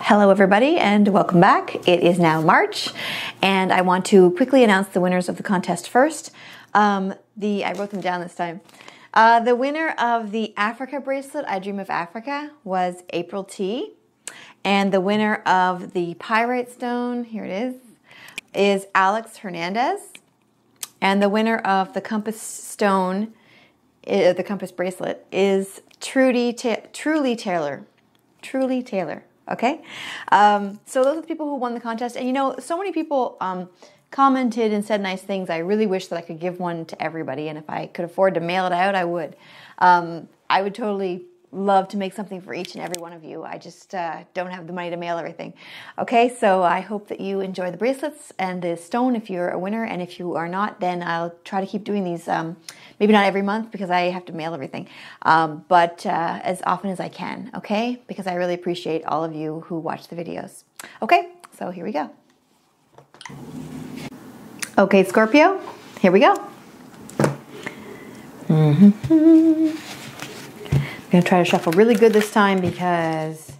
Hello everybody and welcome back. It is now March and I want to quickly announce the winners of the contest first. I wrote them down this time. The winner of the Africa bracelet, I Dream of Africa, was April T. And the winner of the Pyrite stone, here it is Alex Hernandez. And the winner of the compass stone, the compass bracelet, is Truly Taylor. Truly Taylor. Okay, so those are the people who won the contest. And you know, so many people commented and said nice things. I really wish that I could give one to everybody, and if I could afford to mail it out, I would. I would totally love to make something for each and every one of you. I just don't have the money to mail everything. Okay, so I hope that you enjoy the bracelets and the stone if you're a winner, and if you are not, then I'll try to keep doing these, maybe not every month because I have to mail everything, but as often as I can, okay? Because I really appreciate all of you who watch the videos. Okay, so here we go. Okay, Scorpio, here we go. I'm going to try to shuffle really good this time because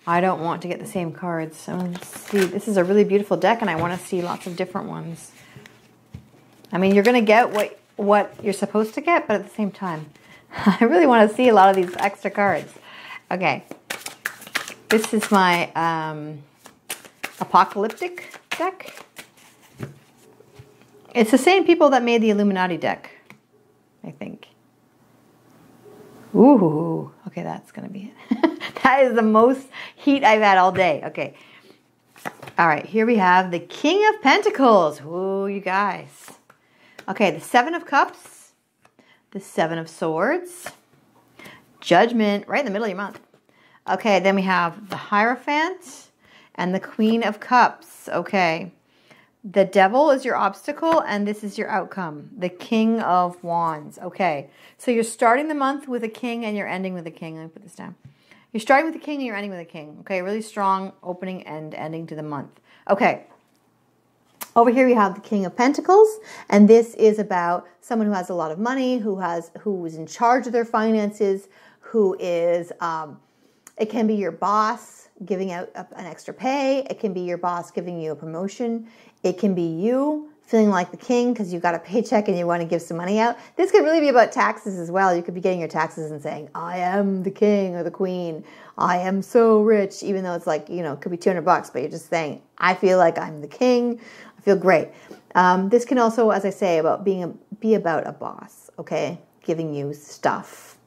I don't want to get the same cards. So let's see. This is a really beautiful deck and I want to see lots of different ones. I mean, you're going to get what you're supposed to get, but at the same time, I really want to see a lot of these extra cards. Okay. This is my apocalyptic deck. It's the same people that made the Illuminati deck, I think. Ooh, okay, that's going to be it. That is the most heat I've had all day. Okay. All right, here we have the King of Pentacles. Ooh, you guys. Okay, the Seven of Cups, the Seven of Swords, Judgment, right in the middle of your month. Okay, then we have the Hierophant and the Queen of Cups. Okay. The Devil is your obstacle, and this is your outcome. The King of Wands. Okay, so you're starting the month with a king, and you're ending with a king. Let me put this down. You're starting with a king, and you're ending with a king. Okay, really strong opening and ending to the month. Okay, over here we have the King of Pentacles, and this is about someone who has a lot of money, who is in charge of their finances, who is, it can be your boss giving out an extra pay. It can be your boss giving you a promotion. It can be you feeling like the king because you got a paycheck and you want to give some money out. This could really be about taxes as well. You could be getting your taxes and saying, I am the king or the queen. I am so rich, even though it's like, you know, it could be $200, but you're just saying, I feel like I'm the king. I feel great. This can also, as I say, be about a boss, okay, giving you stuff.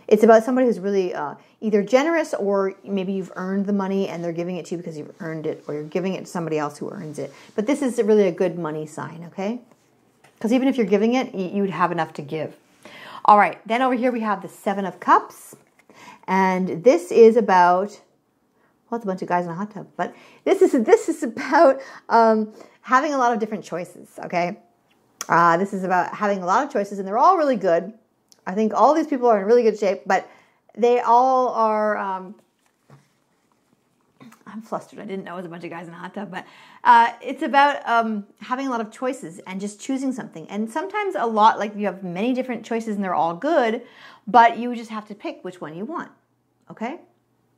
It's about somebody who's really either generous, or maybe you've earned the money and they're giving it to you because you've earned it, or you're giving it to somebody else who earns it. But this is really a good money sign, okay? Because even if you're giving it, you'd have enough to give. All right, then over here we have the Seven of Cups. And this is about, well, it's a bunch of guys in a hot tub, but this is about having a lot of different choices, okay? This is about having a lot of choices, and they're all really good. I think all these people are in really good shape, but they all are, I'm flustered. I didn't know it was a bunch of guys in a hot tub, but it's about having a lot of choices and just choosing something. And sometimes a lot, like you have many different choices and they're all good, but you just have to pick which one you want, okay?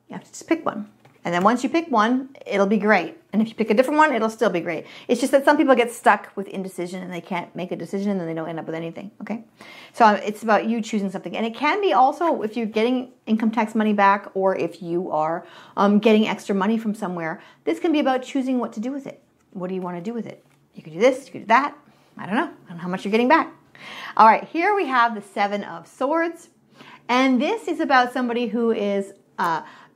You have to just pick one. And then once you pick one, it'll be great. And if you pick a different one, it'll still be great. It's just that some people get stuck with indecision and they can't make a decision and then they don't end up with anything, okay? So it's about you choosing something. And it can be also if you're getting income tax money back, or if you are getting extra money from somewhere, this can be about choosing what to do with it. What do you want to do with it? You could do this, you could do that. I don't know. I don't know how much you're getting back. All right, here we have the Seven of Swords. And this is about somebody who is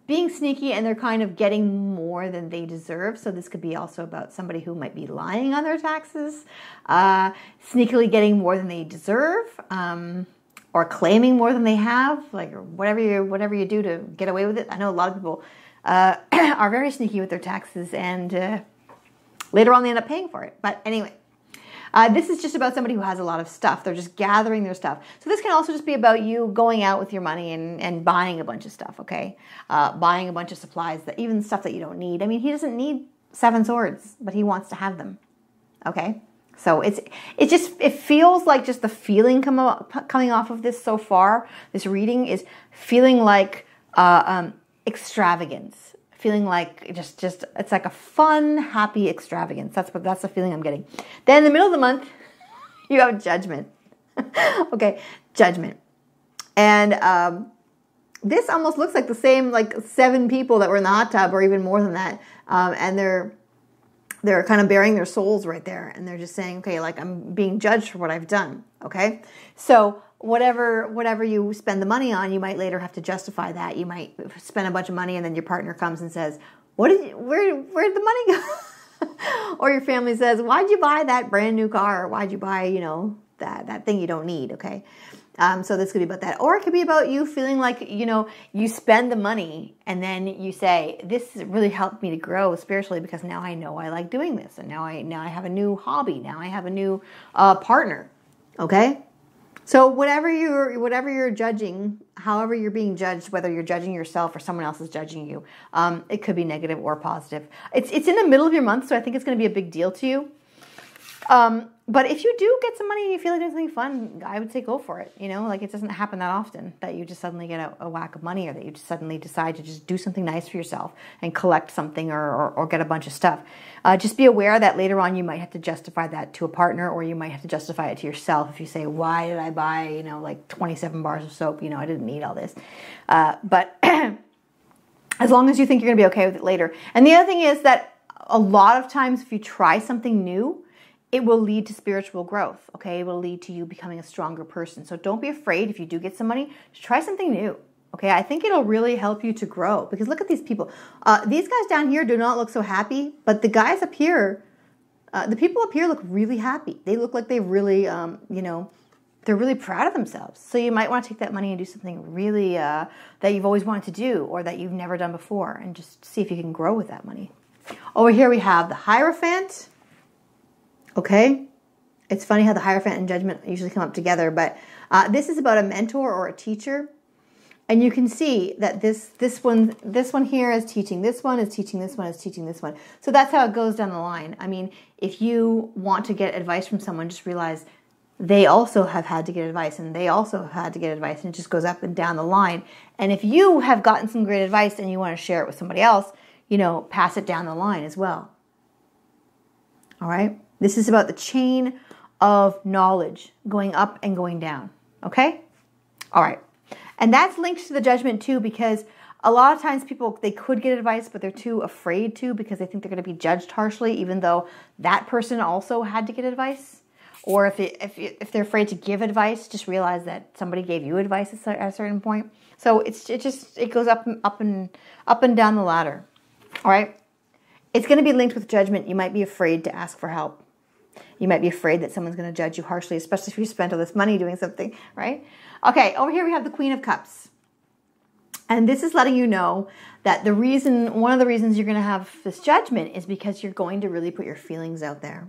being sneaky and they're kind of getting more than they deserve. So this could be also about somebody who might be lying on their taxes, sneakily getting more than they deserve, or claiming more than they have, like whatever you do to get away with it. I know a lot of people are very sneaky with their taxes, and later on they end up paying for it. But anyway. This is just about somebody who has a lot of stuff. They're just gathering their stuff. So this can also just be about you going out with your money and buying a bunch of stuff, okay? Buying a bunch of supplies, even stuff that you don't need. I mean, he doesn't need 7 swords, but he wants to have them, okay? So it feels like just the feeling coming off of this so far, this reading is feeling like extravagance. feeling like just it's like a fun, happy extravagance. That's the feeling I'm getting. Then in the middle of the month, you have Judgment. Okay, Judgment. And this almost looks like the same, like 7 people that were in the hot tub, or even more than that. And they're kind of bearing their souls right there. And they're just saying, okay, like, I'm being judged for what I've done. Okay. So whatever you spend the money on, you might later have to justify that. You might spend a bunch of money and then your partner comes and says, where'd the money go? Or your family says, why'd you buy that brand new car? Or why'd you buy, that thing you don't need? Okay. So this could be about that. Or it could be about you feeling like, you spend the money and then you say, this really helped me to grow spiritually because now I know I like doing this. And now I have a new hobby. Now I have a new partner. Okay. So whatever you're judging, however you're being judged, whether you're judging yourself or someone else is judging you, it could be negative or positive. It's in the middle of your month, so I think it's going to be a big deal to you. But if you do get some money and you feel like doing something fun, I would say go for it. Like, it doesn't happen that often that you just suddenly get a whack of money, or that you just suddenly decide to just do something nice for yourself and collect something or get a bunch of stuff. Just be aware that later on you might have to justify that to a partner, or you might have to justify it to yourself if you say, why did I buy, like 27 bars of soap? I didn't need all this. But as long as you think you're going to be okay with it later. And the other thing is that a lot of times if you try something new, it will lead to spiritual growth, okay? It will lead to you becoming a stronger person. So don't be afraid if you do get some money to try something new, okay? I think it'll really help you to grow, because look at these people. These guys down here do not look so happy, but the guys up here, the people up here look really happy. They look like they really, they're really proud of themselves. So you might want to take that money and do something really that you've always wanted to do, or that you've never done before, and just see if you can grow with that money. Over here we have the Hierophant. Okay, it's funny how the Hierophant and Judgment usually come up together, but this is about a mentor or a teacher, and you can see that this one here is teaching this one, is teaching this one, is teaching this one. So that's how it goes down the line. I mean, if you want to get advice from someone, just realize they also have had to get advice, and they also have had to get advice, and it just goes up and down the line. And if you have gotten some great advice and you want to share it with somebody else, pass it down the line as well. All right. This is about the chain of knowledge going up and going down. Okay? All right. And that's linked to the Judgment too, because a lot of times people, they could get advice, but they're too afraid to, because they think they're going to be judged harshly, even though that person also had to get advice. Or if they're afraid to give advice, just realize that somebody gave you advice at a certain point. So it goes up and down the ladder. All right? It's going to be linked with Judgment. You might be afraid to ask for help. You might be afraid that someone's going to judge you harshly, especially if you spent all this money doing something, right? Okay, over here we have the Queen of Cups. And this is letting you know that one of the reasons you're going to have this Judgment is because you're going to really put your feelings out there.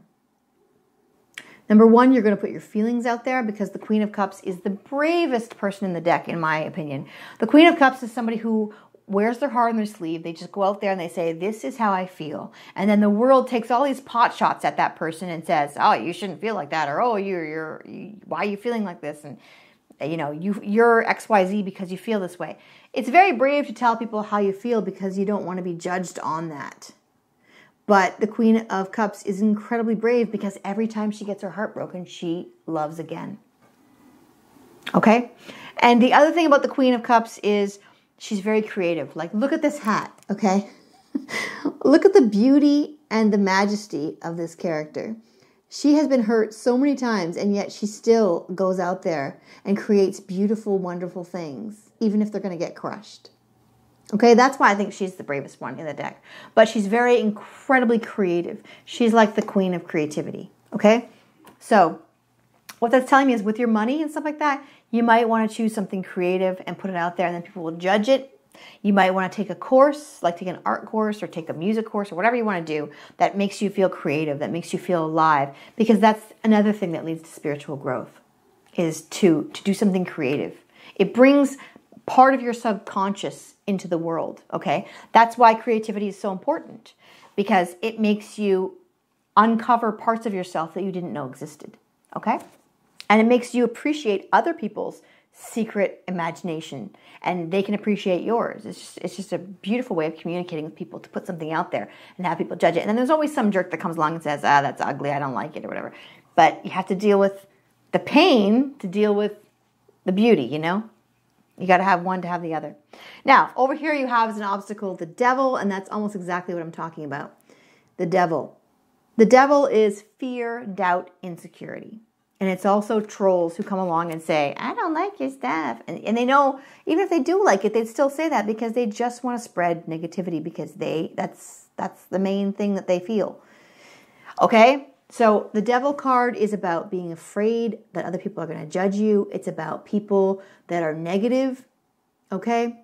Number one, you're going to put your feelings out there because the Queen of Cups is the bravest person in the deck, in my opinion. The Queen of Cups is somebody who wears their heart on their sleeve. They just go out there and they say, this is how I feel. And then the world takes all these pot shots at that person and says, oh, you shouldn't feel like that. Or, oh, why are you feeling like this? And, you're XYZ because you feel this way. It's very brave to tell people how you feel because you don't want to be judged on that. But the Queen of Cups is incredibly brave because every time she gets her heart broken, she loves again. Okay? And the other thing about the Queen of Cups is she's very creative. Like, look at this hat, okay? Look at the beauty and the majesty of this character. She has been hurt so many times, and yet she still goes out there and creates beautiful, wonderful things, even if they're going to get crushed. Okay, that's why I think she's the bravest one in the deck. But she's very incredibly creative. She's like the queen of creativity, okay? So what that's telling me is with your money and stuff like that, you might want to choose something creative and put it out there, and then people will judge it. You might want to take a course, like take an art course or take a music course or whatever you want to do that makes you feel creative, that makes you feel alive, because that's another thing that leads to spiritual growth, is to do something creative. It brings part of your subconscious into the world, okay? That's why creativity is so important, because it makes you uncover parts of yourself that you didn't know existed, okay? And it makes you appreciate other people's secret imagination, and they can appreciate yours. It's just a beautiful way of communicating with people, to put something out there and have people judge it. And then there's always some jerk that comes along and says, that's ugly, I don't like it, or whatever. But you have to deal with the pain to deal with the beauty, you know? You got to have one to have the other. Now, over here you have as an obstacle the devil, and that's almost exactly what I'm talking about. The devil. The devil is fear, doubt, insecurity. And it's also trolls who come along and say, I don't like your stuff. And they know, even if they do like it, they'd still say that because they just want to spread negativity, because that's the main thing that they feel. Okay? So the devil card is about being afraid that other people are going to judge you. It's about people that are negative. Okay?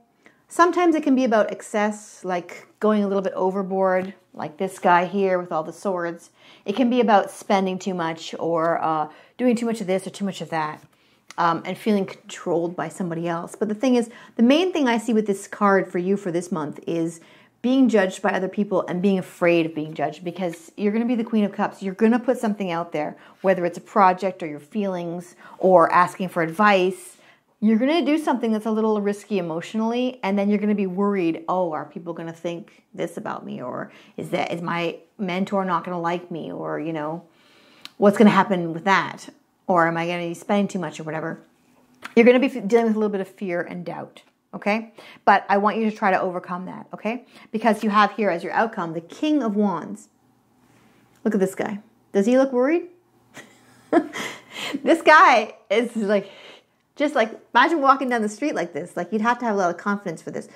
Sometimes it can be about excess, like going a little bit overboard, like this guy here with all the swords. It can be about spending too much, or doing too much of this or too much of that, and feeling controlled by somebody else. But the thing is, the main thing I see with this card for you for this month is being judged by other people and being afraid of being judged, because you're going to be the Queen of Cups. You're going to put something out there, whether it's a project or your feelings or asking for advice. You're going to do something that's a little risky emotionally, and then you're going to be worried, oh, are people going to think this about me? Or is my mentor not going to like me? Or, you know, what's going to happen with that? Or am I going to be spending too much or whatever? You're going to be dealing with a little bit of fear and doubt, okay? But I want you to try to overcome that, okay? Because you have here as your outcome the King of Wands. Look at this guy. Does he look worried? This guy is like... Just like, imagine walking down the street like this. Like, you'd have to have a lot of confidence for this.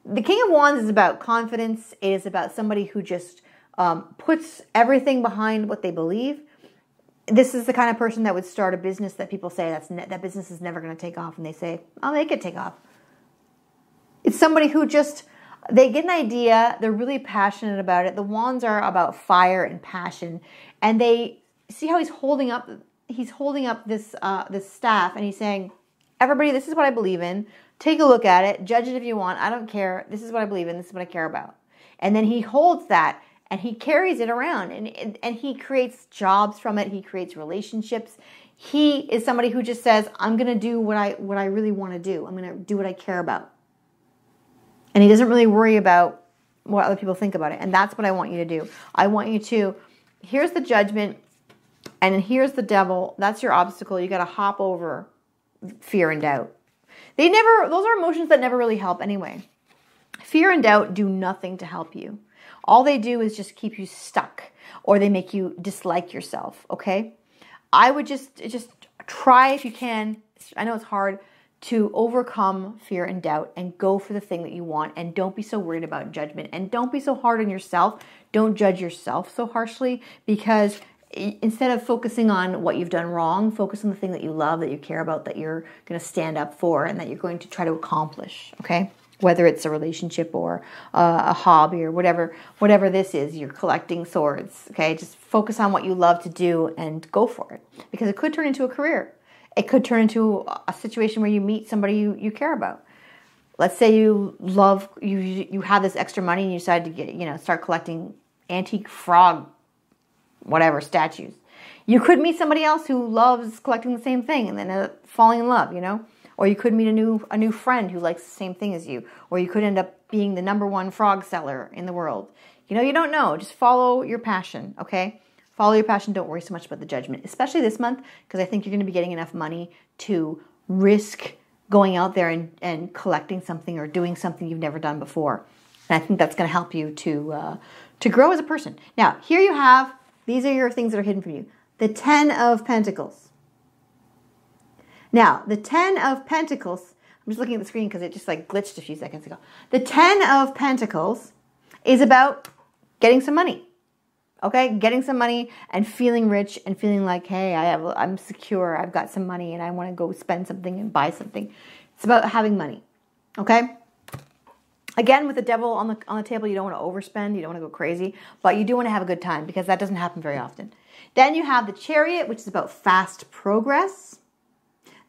The King of Wands is about confidence. It is about somebody who just puts everything behind what they believe. This is the kind of person that would start a business that people say that business is never going to take off. And they say, I'll make it take off. It's somebody who just, they get an idea. They're really passionate about it. The Wands are about fire and passion. And they, see how he's holding up this staff, and he's saying, everybody, this is what I believe in. Take a look at it. Judge it if you want. I don't care. This is what I believe in. This is what I care about. And then he holds that and he carries it around, and he creates jobs from it. He creates relationships. He is somebody who just says, I'm going to do what I really want to do. I'm going to do what I care about. And he doesn't really worry about what other people think about it. And that's what I want you to do. I want you to, here's the Judgment, and here's the Devil. That's your obstacle. You got to hop over fear and doubt. Those are emotions that never really help anyway. Fear and doubt do nothing to help you. All they do is just keep you stuck, or they make you dislike yourself, okay? I would just try, if you can, I know it's hard, to overcome fear and doubt and go for the thing that you want, and don't be so worried about judgment, and don't be so hard on yourself. Don't judge yourself so harshly, because instead of focusing on what you've done wrong, focus on the thing that you love, that you care about, that you're going to stand up for, and that you're going to try to accomplish, okay? Whether it's a relationship or a hobby or whatever this is, you're collecting swords, okay? Just focus on what you love to do and go for it, because it could turn into a career. It could turn into a situation where you meet somebody you care about. Let's say you have this extra money and you decide to start collecting antique frog statues. You could meet somebody else who loves collecting the same thing and then falling in love, Or you could meet a new friend who likes the same thing as you. Or you could end up being the #1 frog seller in the world. You don't know. Just follow your passion, okay? Follow your passion. Don't worry so much about the judgment, especially this month, because I think you're going to be getting enough money to risk going out there and collecting something or doing something you've never done before. And I think that's going to help you to grow as a person. Now, here you have, these are your things that are hidden from you. The 10 of Pentacles. Now, the 10 of Pentacles, I'm just looking at the screen because it just glitched a few seconds ago. The 10 of Pentacles is about getting some money. Okay, getting some money and feeling rich and feeling like, hey, I'm secure. I've got some money and I want to go spend something and buy something. It's about having money. Okay. Again, with the Devil on the table, you don't want to overspend. You don't want to go crazy, but you do want to have a good time, because that doesn't happen very often. Then you have the Chariot, which is about fast progress.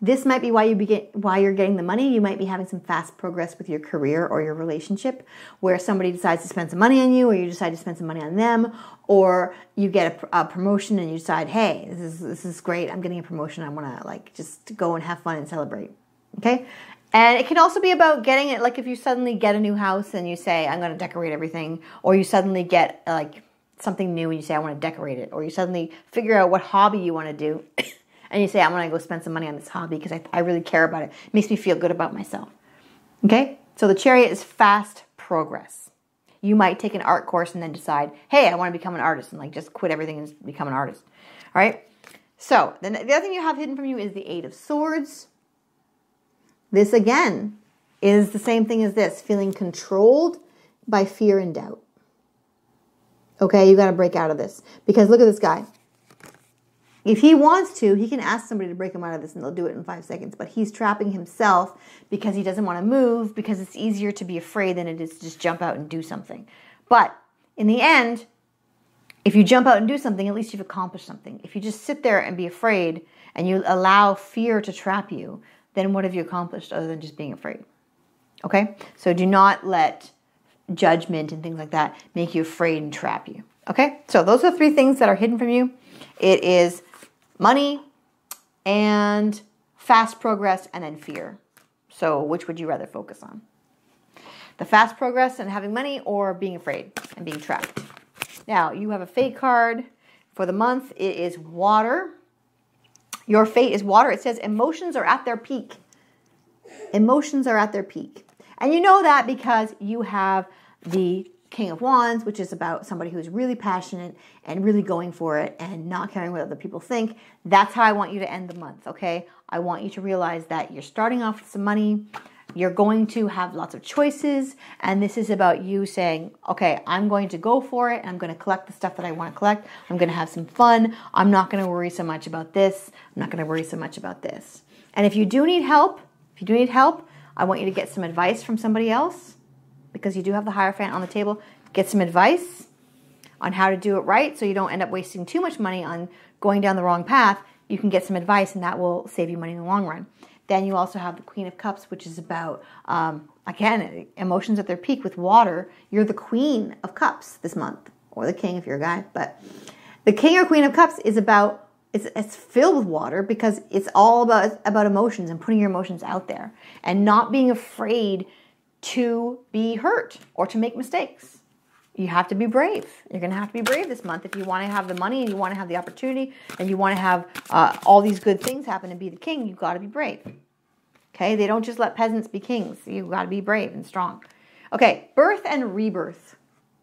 This might be why you're getting the money. You might be having some fast progress with your career or your relationship, where somebody decides to spend some money on you, or you decide to spend some money on them, or you get a promotion and you decide, hey, this is great. I'm getting a promotion. I want to just go and have fun and celebrate. Okay? And it can also be about getting it, like if you suddenly get a new house and you say, I'm going to decorate everything, or you suddenly get like something new and you say, I want to decorate it, or you suddenly figure out what hobby you want to do and you say, I'm going to go spend some money on this hobby because I really care about it. It makes me feel good about myself. Okay? So the Chariot is fast progress. You might take an art course and then decide, hey, I want to become an artist, and like just quit everything and become an artist. All right? So then the other thing you have hidden from you is the Eight of Swords. This, again, is the same thing as this, feeling controlled by fear and doubt. Okay, you got to break out of this. Because look at this guy. If he wants to, he can ask somebody to break him out of this and they'll do it in 5 seconds. But he's trapping himself because he doesn't want to move, because it's easier to be afraid than it is to just jump out and do something. But in the end, if you jump out and do something, at least you've accomplished something. If you just sit there and be afraid and you allow fear to trap you, then what have you accomplished other than just being afraid? Okay? So do not let judgment and things like that make you afraid and trap you. Okay? So those are the 3 things that are hidden from you. It is money and fast progress and then fear. So which would you rather focus on? The fast progress and having money, or being afraid and being trapped? Now, you have a fate card for the month. It is water. Your fate is water. It says emotions are at their peak. Emotions are at their peak. And you know that because you have the King of Wands, which is about somebody who's really passionate and really going for it and not caring what other people think. That's how I want you to end the month, okay? I want you to realize that you're starting off with some money. You're going to have lots of choices. And this is about you saying, okay, I'm going to go for it. And I'm going to collect the stuff that I want to collect. I'm going to have some fun. I'm not going to worry so much about this. I'm not going to worry so much about this. And if you do need help, I want you to get some advice from somebody else, because you do have the Hierophant on the table. Get some advice on how to do it right so you don't end up wasting too much money on going down the wrong path. You can get some advice and that will save you money in the long run. Then you also have the Queen of Cups, which is about, again, emotions at their peak with water. You're the Queen of Cups this month, or the King if you're a guy. But the King or Queen of Cups is about, it's filled with water because it's all about emotions and putting your emotions out there and not being afraid to be hurt or to make mistakes. You have to be brave. You're going to have to be brave this month if you want to have the money and you want to have the opportunity and you want to have all these good things happen and be the king. You've got to be brave. Okay? They don't just let peasants be kings. You've got to be brave and strong. Okay, birth and rebirth.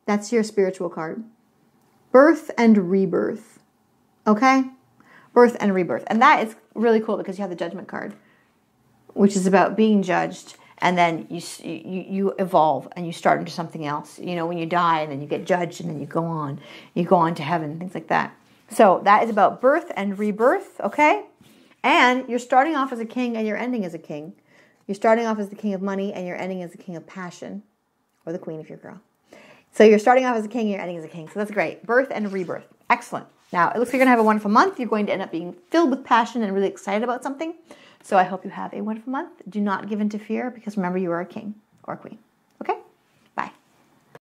That's your spiritual card. Birth and rebirth. Okay? Birth and rebirth. And that is really cool because you have the Judgment card, which is about being judged. And then you evolve and you start into something else. You know, when you die and then you get judged and then you go on to heaven, things like that. So that is about birth and rebirth, okay? And you're starting off as a king and you're ending as a king. You're starting off as the king of money and you're ending as the king of passion, or the queen if you're a girl. So you're starting off as a king and you're ending as a king. So that's great. Birth and rebirth. Excellent. Now, it looks like you're going to have a wonderful month. You're going to end up being filled with passion and really excited about something. So I hope you have a wonderful month. Do not give in to fear, because remember, you are a king or a queen.